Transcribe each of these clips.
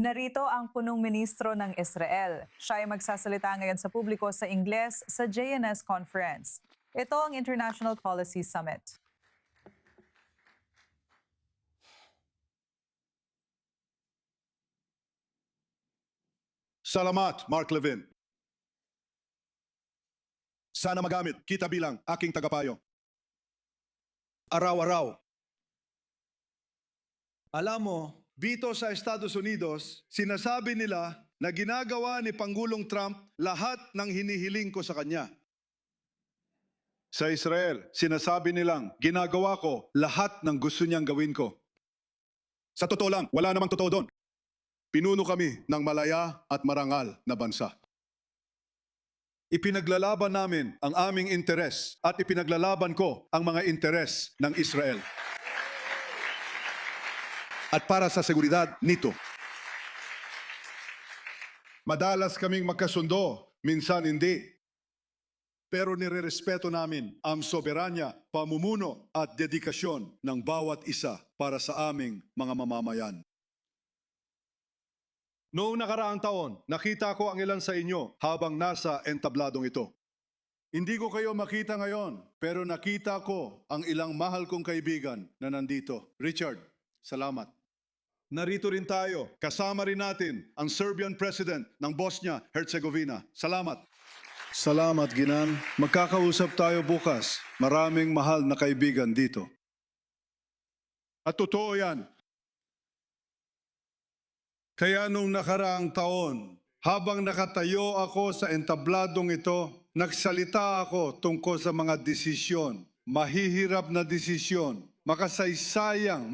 Narito ang punong ministro ng Israel. Siya ay magsasalita ngayon sa publiko sa Ingles sa JNS Conference. Ito ang International Policy Summit. Salamat, Mark Levin. Sana magamit kita bilang aking tagapayo. Araw-araw. Alam mo, dito sa Estados Unidos, sinasabi nila na ginagawa ni Pangulong Trump lahat ng hinihiling ko sa kanya. Sa Israel, sinasabi nilang ginagawa ko lahat ng gusto niyang gawin ko. Sa totoo lang, wala namang totoo doon. Pinuno kami ng malaya at marangal na bansa. Ipinaglalaban namin ang aming interes at ipinaglalaban ko ang mga interes ng Israel. At para sa seguridad nito, madalas kaming magkasundo, minsan hindi. Pero nirerespeto namin ang soberanya, pamumuno at dedikasyon ng bawat isa para sa aming mga mamamayan. Noong nakaraang taon, nakita ko ang ilan sa inyo habang nasa entabladong ito. Hindi ko kayo makita ngayon, pero nakita ko ang ilang mahal kong kaibigan na nandito. Richard, salamat. Narito rin tayo, kasama rin natin ang Serbian President ng Bosnia-Herzegovina. Salamat. Salamat, Ginan. Magkakausap tayo bukas. Maraming mahal na kaibigan dito. At totoo yan. Kaya nung nakaraang taon, habang nakatayo ako sa entabladong ito, nagsalita ako tungkol sa mga desisyon, mahihirap na desisyon, makasaysayang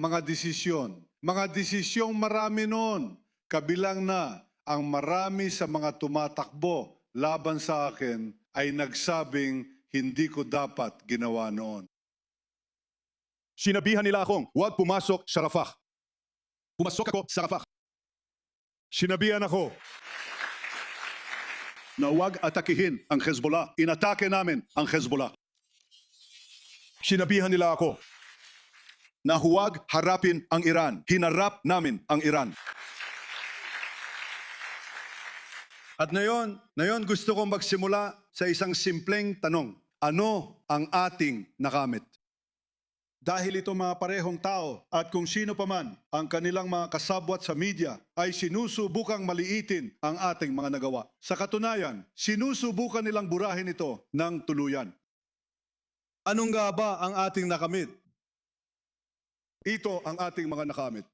mga desisyong marami noon, kabilang na ang marami sa mga tumatakbo laban sa akin ay nagsabing hindi ko dapat ginawa noon. Sinabihan nila akong huwag pumasok sa Rafah. Pumasok ako sa Rafah. Sinabihan ako na huwag atakihin ang Hezbollah. Inatake namin ang Hezbollah. Sinabihan nila ako na huwag harapin ang Iran. Hinarap namin ang Iran. At ngayon gusto kong magsimula sa isang simpleng tanong. Ano ang ating nakamit? Dahil ito mga parehong tao at kung sino paman ang kanilang mga kasabwat sa media ay sinusubukang maliitin ang ating mga nagawa. Sa katunayan, sinusubukan nilang burahin ito ng tuluyan. Anong nga ba ang ating nakamit? Ito ang ating mga nakamit.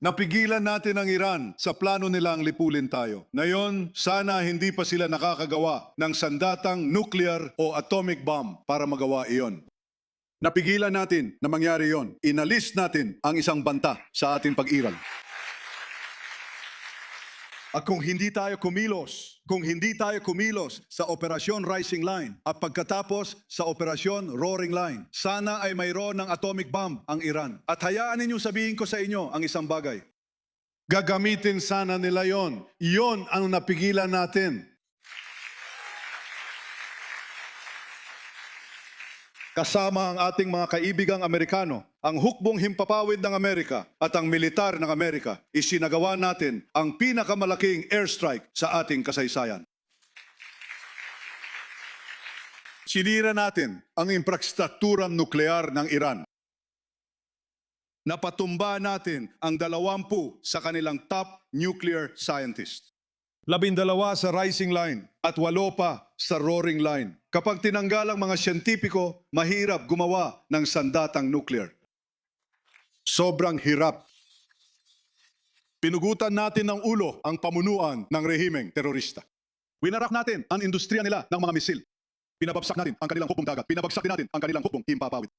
Napigilan natin ang Iran sa plano nilang lipulin tayo. Ngayon, sana hindi pa sila nakakagawa ng sandatang nuclear o atomic bomb para magawa iyon. Napigilan natin na mangyari yon. Inalis natin ang isang banta sa ating pag-iral. At kung hindi tayo kumilos sa Operasyon Rising Line at pagkatapos sa Operasyon Roaring Line, sana ay mayroon ng atomic bomb ang Iran. At hayaan ninyong sabihin ko sa inyo ang isang bagay. Gagamitin sana nila yon. Iyon ang napigilan natin. Kasama ang ating mga kaibigang Amerikano, ang hukbong himpapawid ng Amerika at ang militar ng Amerika, isinagawa natin ang pinakamalaking airstrike sa ating kasaysayan. Sinira natin ang infrastrukturang nuklear ng Iran. Napatumba natin ang 20 sa kanilang top nuclear scientists. 12 sa Rising Line at 8 pa sa Roaring Line. Kapag tinanggal ang mga siyentipiko, mahirap gumawa ng sandatang nuclear. Sobrang hirap. Pinugutan natin ng ulo ang pamunuan ng rehimeng terorista. Winarak natin ang industriya nila ng mga misil. Pinabagsak natin ang kanilang hukbong dagat. Pinabagsak din natin ang kanilang hukbong himpapawid.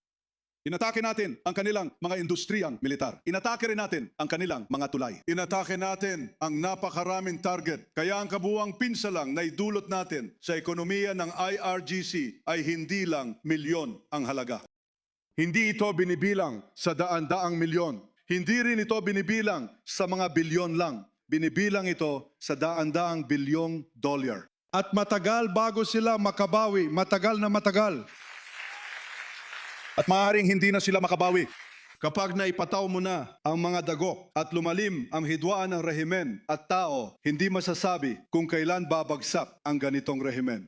Inatake natin ang kanilang mga industriyang militar. Inatake rin natin ang kanilang mga tulay. Inatake natin ang napakaraming target. Kaya ang kabuuang pinsalang na idulot natin sa ekonomiya ng IRGC ay hindi lang milyon ang halaga. Hindi ito binibilang sa daan-daang milyon. Hindi rin ito binibilang sa mga bilyon lang. Binibilang ito sa daan-daang bilyong dolyar. At matagal bago sila makabawi. Matagal na matagal. At maaaring hindi na sila makabawi. Kapag naipataw mo na ang mga dagok at lumalim ang hidwaan ng rehimen at tao, hindi masasabi kung kailan babagsak ang ganitong rehimen.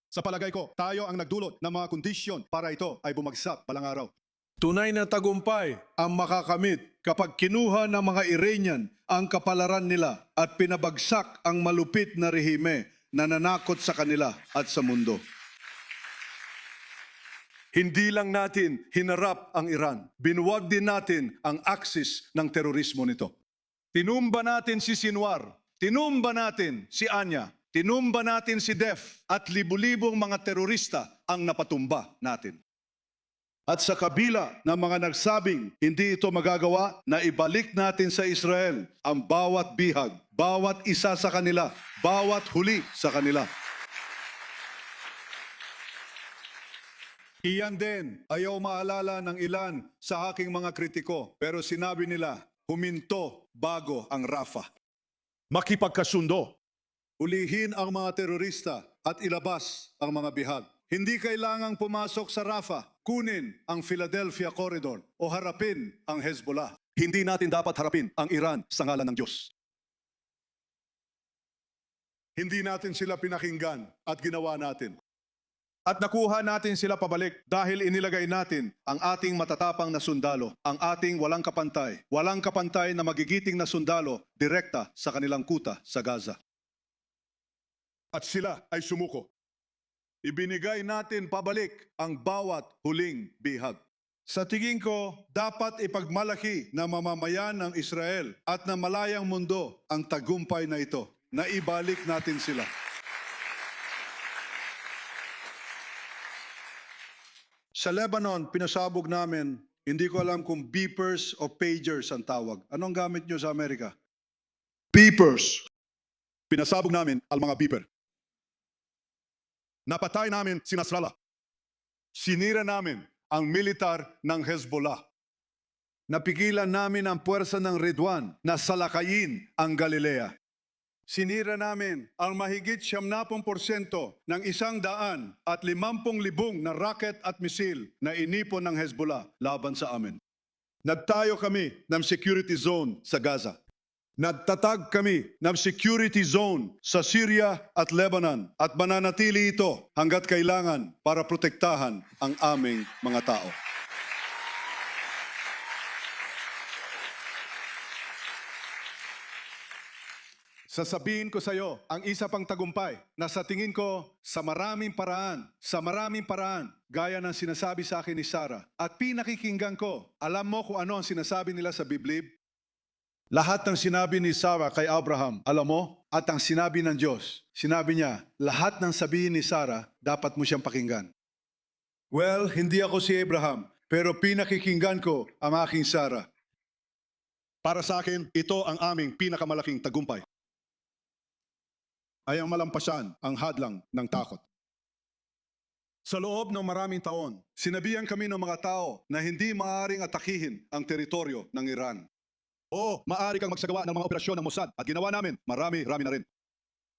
Sa palagay ko, tayo ang nagdulot ng mga kondisyon para ito ay bumagsak balang araw. Tunay na tagumpay ang makakamit kapag kinuha ng mga Iranian ang kapalaran nila at pinabagsak ang malupit na rehime na nanakot sa kanila at sa mundo. Hindi lang natin hinarap ang Iran, binuwag din natin ang aksis ng terorismo nito. Tinumba natin si Sinwar, tinumba natin si Anya, tinumba natin si Def at libu-libong mga terorista ang napatumba natin. At sa kabila ng mga nagsabing hindi ito magagawa, na ibalik natin sa Israel ang bawat bihag, bawat isa sa kanila, bawat huli sa kanila. Iyan din, ayaw maalala ng ilan sa aking mga kritiko, pero sinabi nila, huminto bago ang Rafah. Makipagkasundo. Ulihin ang mga terorista at ilabas ang mga bihag. Hindi kailangang pumasok sa Rafah, kunin ang Philadelphia Corridor o harapin ang Hezbollah. Hindi natin dapat harapin ang Iran sa ngalan ng Diyos. Hindi natin sila pinakinggan at ginawa natin. At nakuha natin sila pabalik dahil inilagay natin ang ating matatapang na sundalo, ang ating walang kapantay na magigiting na sundalo direkta sa kanilang kuta sa Gaza. At sila ay sumuko. Ibinigay natin pabalik ang bawat huling bihag. Sa tingin ko, dapat ipagmalaki ng mamamayan ng Israel at ng malayang mundo ang tagumpay na ito, na ibalik natin sila. Sa Lebanon, pinasabog namin, hindi ko alam kung beepers o pagers ang tawag. Anong gamit nyo sa Amerika? Beepers. Pinasabog namin ang mga beeper. Napatay namin si Nasrallah. Sinira namin ang militar ng Hezbollah. Napigilan namin ang puwersa ng Ridwan na salakayin ang Galilea. Sinira namin ang mahigit 70% ng 150,000 na rocket at misil na inipon ng Hezbollah laban sa amin. Nagtayo kami ng security zone sa Gaza. Nagtatag kami ng security zone sa Syria at Lebanon at mananatili ito hanggat kailangan para protektahan ang aming mga tao. Sasabihin ko sa iyo ang isa pang tagumpay na sa tingin ko sa maraming paraan, gaya ng sinasabi sa akin ni Sarah. At pinakikinggan ko, alam mo kung ano ang sinasabi nila sa Biblib? Lahat ng sinabi ni Sarah kay Abraham, alam mo? At ang sinabi ng Diyos, sinabi niya, lahat ng sabihin ni Sarah, dapat mo siyang pakinggan. Well, hindi ako si Abraham, pero pinakikinggan ko ang aking Sarah. Para sa akin, ito ang aming pinakamalaking tagumpay. Ay ang malampasan ang hadlang ng takot. Sa loob ng maraming taon, sinabihan kami ng mga tao na hindi maaaring atakihin ang teritoryo ng Iran. Oo, maaari kang magsagawa ng mga operasyon ng Mossad at ginawa namin, marami na rin.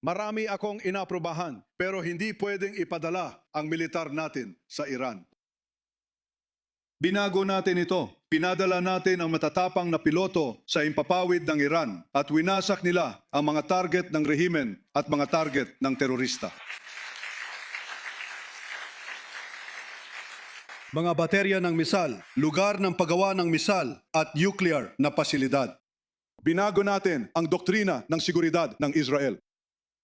Marami akong inaprobahan pero hindi pwedeng ipadala ang militar natin sa Iran. Binago natin ito. Pinadala natin ang matatapang na piloto sa impapawid ng Iran at winasak nila ang mga target ng rehimen at mga target ng terorista. Mga baterya ng misal, lugar ng paggawa ng misal at nuclear na pasilidad. Binago natin ang doktrina ng seguridad ng Israel.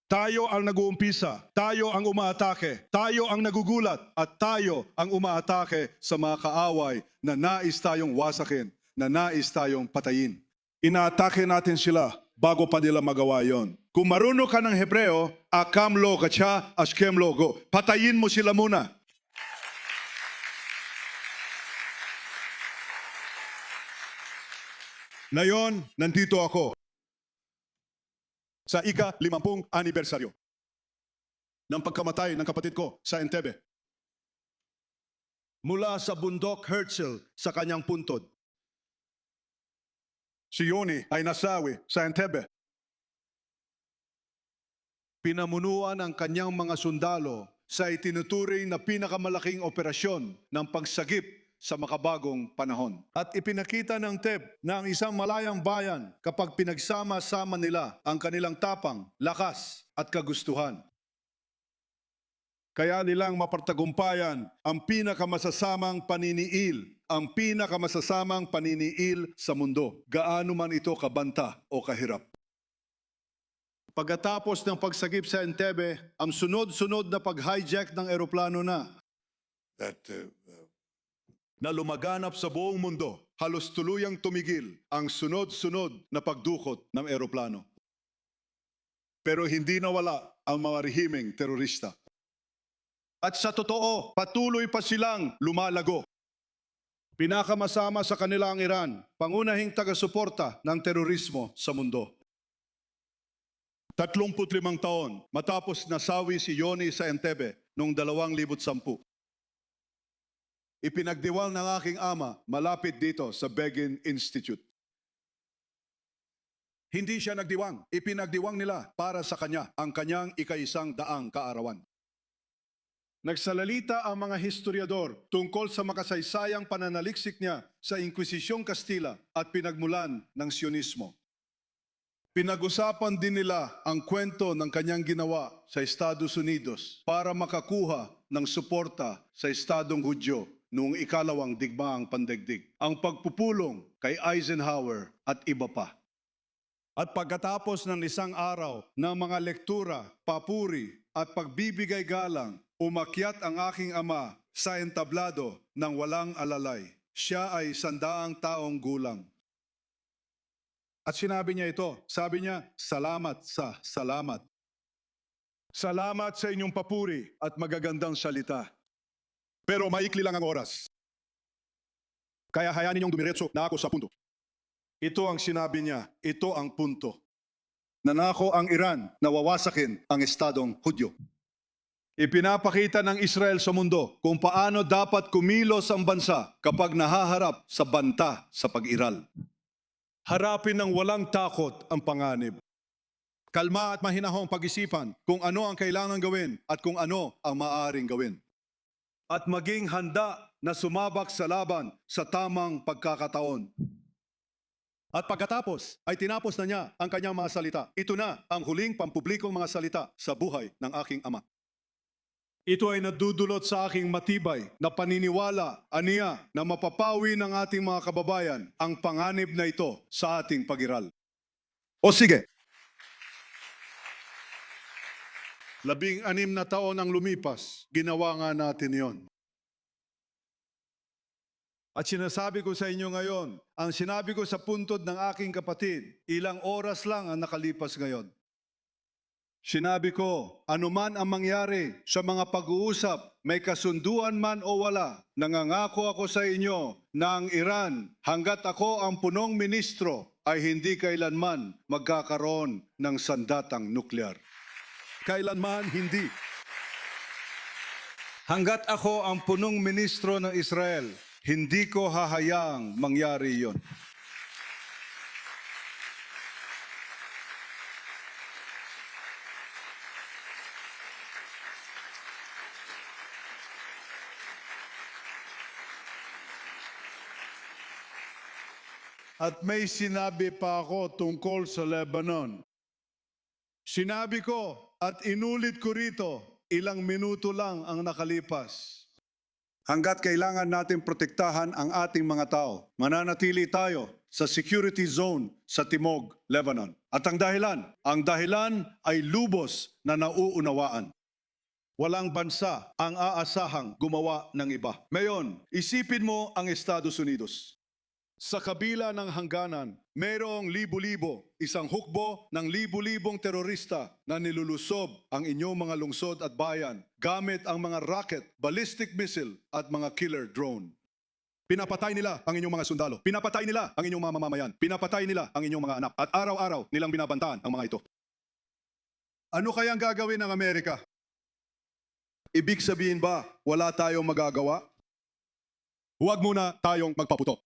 Tayo ang nag-uumpisa, tayo ang umaatake, tayo ang nagugulat at tayo ang umaatake sa mga kaaway na nais tayong wasakin, na nais tayong patayin. Inaatake natin sila bago pa nila magawa yon. Kung marunong ka ng Hebreo, akamlo kacha, askemlo go. Patayin mo sila muna. Ngayon, nandito ako sa ika-50 anibersaryo ng pagkamatay ng kapatid ko sa Entebbe. Mula sa bundok Herzl sa kanyang puntod. Si Yoni ay nasawi sa Entebbe. Pinamunuan ang kanyang mga sundalo sa itinuturing na pinakamalaking operasyon ng pagsagip sa makabagong panahon. At ipinakita ng TEP na ang isang malayang bayan kapag pinagsama-sama nila ang kanilang tapang, lakas at kagustuhan. Kaya nilang mapartagumpayan ang pinakamasasamang paniniil sa mundo, gaano man ito kabanta o kahirap. Pagkatapos ng pagsagip sa Entebbe, ang sunod-sunod na pag-hijack ng eroplano na lumaganap sa buong mundo, halos tuluyang tumigil ang sunod-sunod na pagdukot ng eroplano. Pero hindi nawala ang mga rehimeng terorista. At sa totoo, patuloy pa silang lumalago. Pinakamasama sa kanila ang Iran, pangunahing taga-suporta ng terorismo sa mundo. 35 taon matapos nasawi si Yoni sa Entebbe noong 2010. Ipinagdiwang ng aking ama malapit dito sa Begin Institute. Hindi siya nagdiwang, ipinagdiwang nila para sa kanya ang kanyang ika-100 kaarawan. Nagsalalita ang mga historiador tungkol sa makasaysayang pananaliksik niya sa Inkwisisyong Kastila at pinagmulan ng Sionismo. Pinag-usapan din nila ang kwento ng kanyang ginawa sa Estados Unidos para makakuha ng suporta sa Estadong Hudyo noong ikalawang digmaang pandaigdig, ang pagpupulong kay Eisenhower at iba pa. At pagkatapos ng isang araw ng mga lektura, papuri at pagbibigay galang, umakyat ang aking ama sa entablado ng walang alalay. Siya ay 100 taong gulang. At sinabi niya ito, sabi niya, salamat sa salamat. Salamat sa inyong papuri at magagandang salita. Pero maikli lang ang oras. Kaya hayaan ninyong dumiretso na ako sa punto. Ito ang sinabi niya, ito ang punto. Nanako ang Iran na wawasakin ang Estadong Hudyo. Ipinapakita ng Israel sa mundo kung paano dapat kumilos ang bansa kapag nahaharap sa banta sa pag-iral. Harapin ng walang takot ang panganib. Kalma at mahinahong pag-isipan kung ano ang kailangan gawin at kung ano ang maaaring gawin. At maging handa na sumabak sa laban sa tamang pagkakataon. At pagkatapos ay tinapos na niya ang kanyang mga salita. Ito na ang huling pampublikong mga salita sa buhay ng aking ama. Ito ay nadudulot sa aking matibay na paniniwala, aniya, na mapapawi ng ating mga kababayan ang panganib na ito sa ating pag-iral. O sige, 16 na taon ang lumipas, ginawa nga natin yon. At sinasabi ko sa inyo ngayon, ang sinabi ko sa puntod ng aking kapatid, ilang oras lang ang nakalipas ngayon. Sinabi ko, anuman ang mangyari sa mga pag-uusap, may kasunduan man o wala, nangangako ako sa inyo na ang Iran, hanggat ako ang punong ministro, ay hindi kailanman magkakaroon ng sandatang nuklear. Kailanman hindi. Hanggat ako ang punong ministro ng Israel, hindi ko hahayaang mangyari iyon. At may sinabi pa ako tungkol sa Lebanon. Sinabi ko at inulit ko rito, ilang minuto lang ang nakalipas. Hanggat kailangan natin protektahan ang ating mga tao, mananatili tayo sa security zone sa Timog, Lebanon. At ang dahilan ay lubos na nauunawaan. Walang bansa ang aasahang gumawa ng iba. Ngayon, isipin mo ang Estados Unidos. Sa kabila ng hangganan, mayroong libo-libo, isang hukbo ng libo-libong terorista na nilulusob ang inyong mga lungsod at bayan gamit ang mga rocket, ballistic missile at mga killer drone. Pinapatay nila ang inyong mga sundalo. Pinapatay nila ang inyong mga mamamayan. Pinapatay nila ang inyong mga anak. At araw-araw nilang binabantaan ang mga ito. Ano kayang gagawin ng Amerika? Ibig sabihin ba wala tayong magagawa? Huwag muna tayong magpaputok.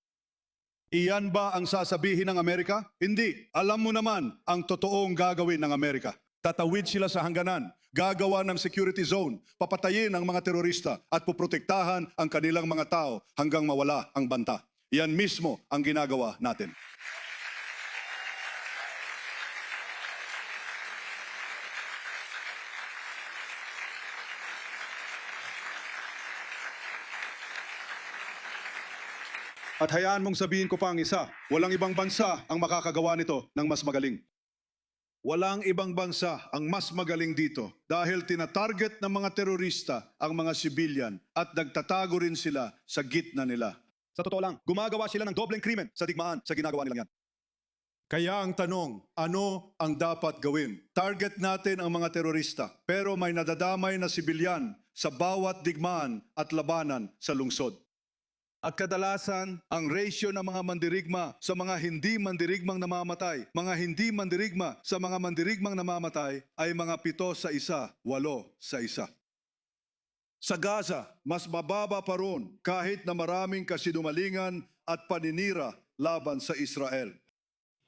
Iyan ba ang sasabihin ng Amerika? Hindi. Alam mo naman ang totoong gagawin ng Amerika. Tatawid sila sa hangganan, gagawa ng security zone, papatayin ang mga terorista at puprotektahan ang kanilang mga tao hanggang mawala ang banta. Yan mismo ang ginagawa natin. At hayaan mong sabihin ko pa ang isa, walang ibang bansa ang makakagawa nito ng mas magaling. Walang ibang bansa ang mas magaling dito dahil tinatarget ng mga terorista ang mga sibilyan at nagtatago rin sila sa gitna nila. Sa totoo lang, gumagawa sila ng dobleng krimen sa digmaan sa ginagawa nilang yan. Kaya ang tanong, ano ang dapat gawin? Target natin ang mga terorista, pero may nadadamay na sibilyan sa bawat digmaan at labanan sa lungsod. At kadalasan, ang ratio ng mga mandirigma sa mga hindi mandirigmang namamatay, mga hindi mandirigma sa mga mandirigmang namamatay ay mga 7 sa 1, 8 sa 1. Sa Gaza, mas mababa pa ron kahit na maraming kasinungalingan at paninira laban sa Israel.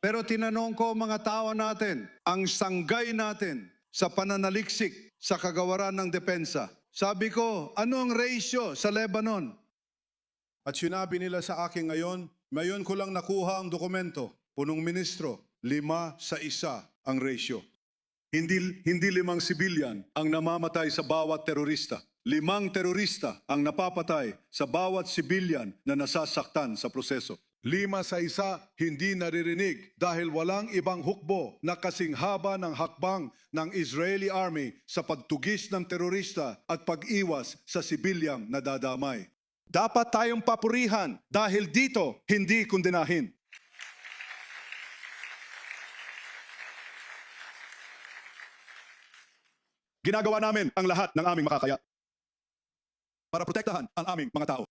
Pero tinanong ko mga tao natin, ang sanggay natin sa pananaliksik sa kagawaran ng depensa. Sabi ko, ano ang ratio sa Lebanon? At sinabi nila sa akin ngayon ko lang nakuha ang dokumento, punong ministro, 5 sa 1 ang ratio. Hindi 5 sibilyan ang namamatay sa bawat terorista. 5 terorista ang napapatay sa bawat sibilyan na nasasaktan sa proseso. 5 sa 1 hindi naririnig dahil walang ibang hukbo na kasing haba ng hakbang ng Israeli Army sa pagtugis ng terorista at pag-iwas sa sibilyang nadadamay. Dapat tayong papurihan dahil dito hindi kondenahin. Ginagawa namin ang lahat ng aming makakaya para protektahan ang aming mga tao.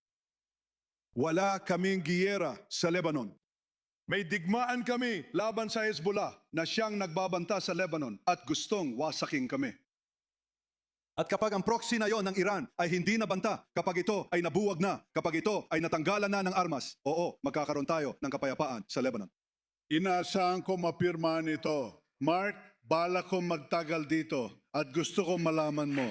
Wala kaming giyera sa Lebanon. May digmaan kami laban sa Hezbollah na siyang nagbabanta sa Lebanon at gustong wasaking kami. At kapag ang proxy na yon ng Iran ay hindi nabanta, kapag ito ay nabuwag na, kapag ito ay natanggalan na ng armas, oo, magkakaroon tayo ng kapayapaan sa Lebanon. Inaasahan ko mapirmahan ito. Mark, bala kong magtagal dito at gusto kong malaman mo.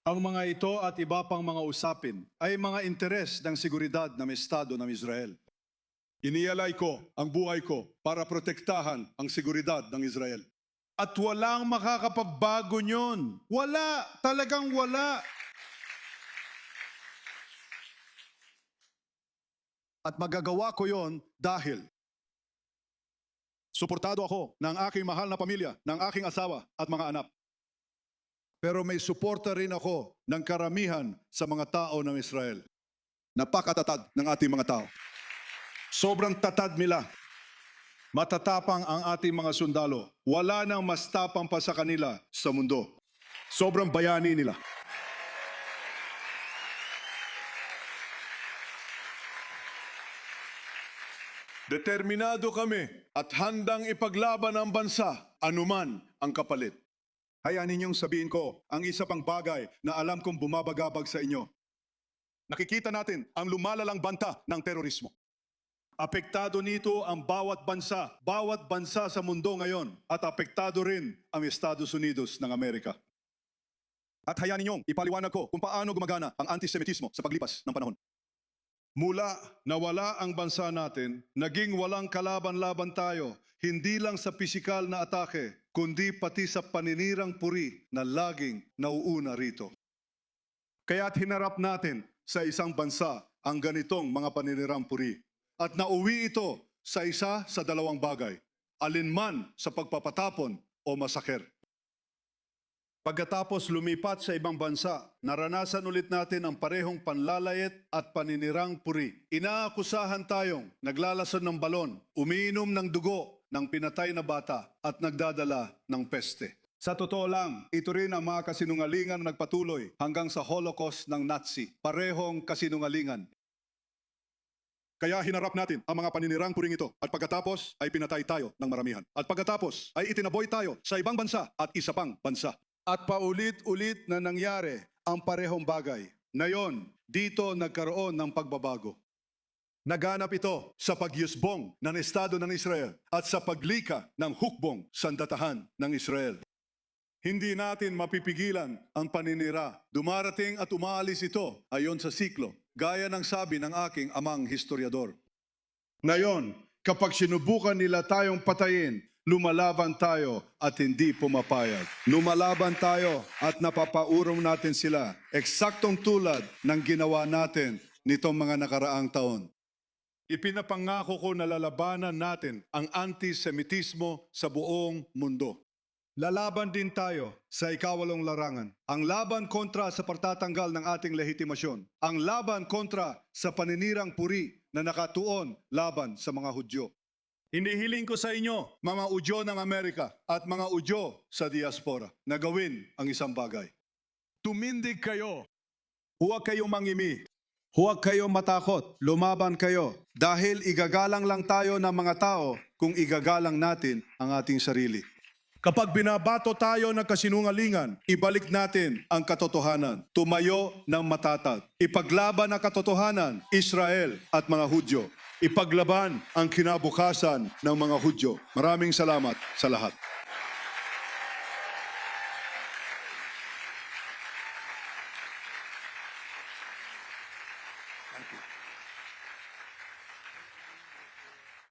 Ang mga ito at iba pang mga usapin ay mga interes ng seguridad ng Estado ng Israel. Inialay ko ang buhay ko para protektahan ang seguridad ng Israel. At walang makakapagbago nyon. Wala, talagang wala. At magagawa ko yon dahil suportado ako ng aking mahal na pamilya, ng aking asawa at mga anak. Pero may suporta rin ako ng karamihan sa mga tao ng Israel. Napakatatad ng ating mga tao. Sobrang tatad nila. Matatapang ang ating mga sundalo. Wala nang mas tapang pa sa kanila sa mundo. Sobrang bayani nila. Determinado kami at handang ipaglaban ang bansa, anuman ang kapalit. Hayaan ninyong sabihin ko ang isa pang bagay na alam kong bumabagabag sa inyo. Nakikita natin ang lumalalang banta ng terorismo. Apektado nito ang bawat bansa sa mundo ngayon at apektado rin ang Estados Unidos ng Amerika. At hayaan ninyong ipaliwanag ko kung paano gumagana ang antisemitismo sa paglipas ng panahon. Mula nawala ang bansa natin, naging walang kalaban-laban tayo, hindi lang sa pisikal na atake, kundi pati sa paninirang puri na laging nauuna rito. Kaya't hinarap natin sa isang bansa ang ganitong mga paninirang puri. At nauwi ito sa isa sa dalawang bagay, alinman sa pagpapatapon o masaker. Pagkatapos lumipat sa ibang bansa, naranasan ulit natin ang parehong panlalayit at paninirang puri. Inaakusahan tayong naglalason ng balon, umiinom ng dugo ng pinatay na bata at nagdadala ng peste. Sa totoo lang, ito rin ang mga kasinungalingan na nagpatuloy hanggang sa Holocaust ng Nazi. Parehong kasinungalingan. Kaya hinarap natin ang mga paninirang puring ito at pagkatapos ay pinatay tayo ng maramihan. At pagkatapos ay itinaboy tayo sa ibang bansa at isa pang bansa. At paulit-ulit na nangyari ang parehong bagay. Ngayon, dito nagkaroon ng pagbabago. Naganap ito sa pagyusbong ng Estado ng Israel at sa paglika ng hukbong sandatahan ng Israel. Hindi natin mapipigilan ang paninira. Dumarating at umaalis ito ayon sa siklo, gaya ng sabi ng aking amang historiador. Ngayon, kapag sinubukan nila tayong patayin, lumalaban tayo at hindi pumapayag. Lumalaban tayo at napapaurong natin sila, eksaktong tulad ng ginawa natin nitong mga nakaraang taon. Ipinapangako ko na lalabanan natin ang antisemitismo sa buong mundo. Lalaban din tayo sa ikawalong larangan. Ang laban kontra sa pagtatanggal ng ating lehitimasyon. Ang laban kontra sa paninirang puri na nakatuon laban sa mga Hudyo. Inihiling ko sa inyo, mga Udyo ng Amerika at mga Udyo sa diaspora, na gawin ang isang bagay. Tumindig kayo. Huwag kayong mangimi. Huwag kayong matakot. Lumaban kayo. Dahil igagalang lang tayo ng mga tao kung igagalang natin ang ating sarili. Kapag binabato tayo ng kasinungalingan, ibalik natin ang katotohanan. Tumayo ng matatag. Ipaglaban ang katotohanan, Israel at mga Hudyo. Ipaglaban ang kinabukasan ng mga Hudyo. Maraming salamat sa lahat. Thank you.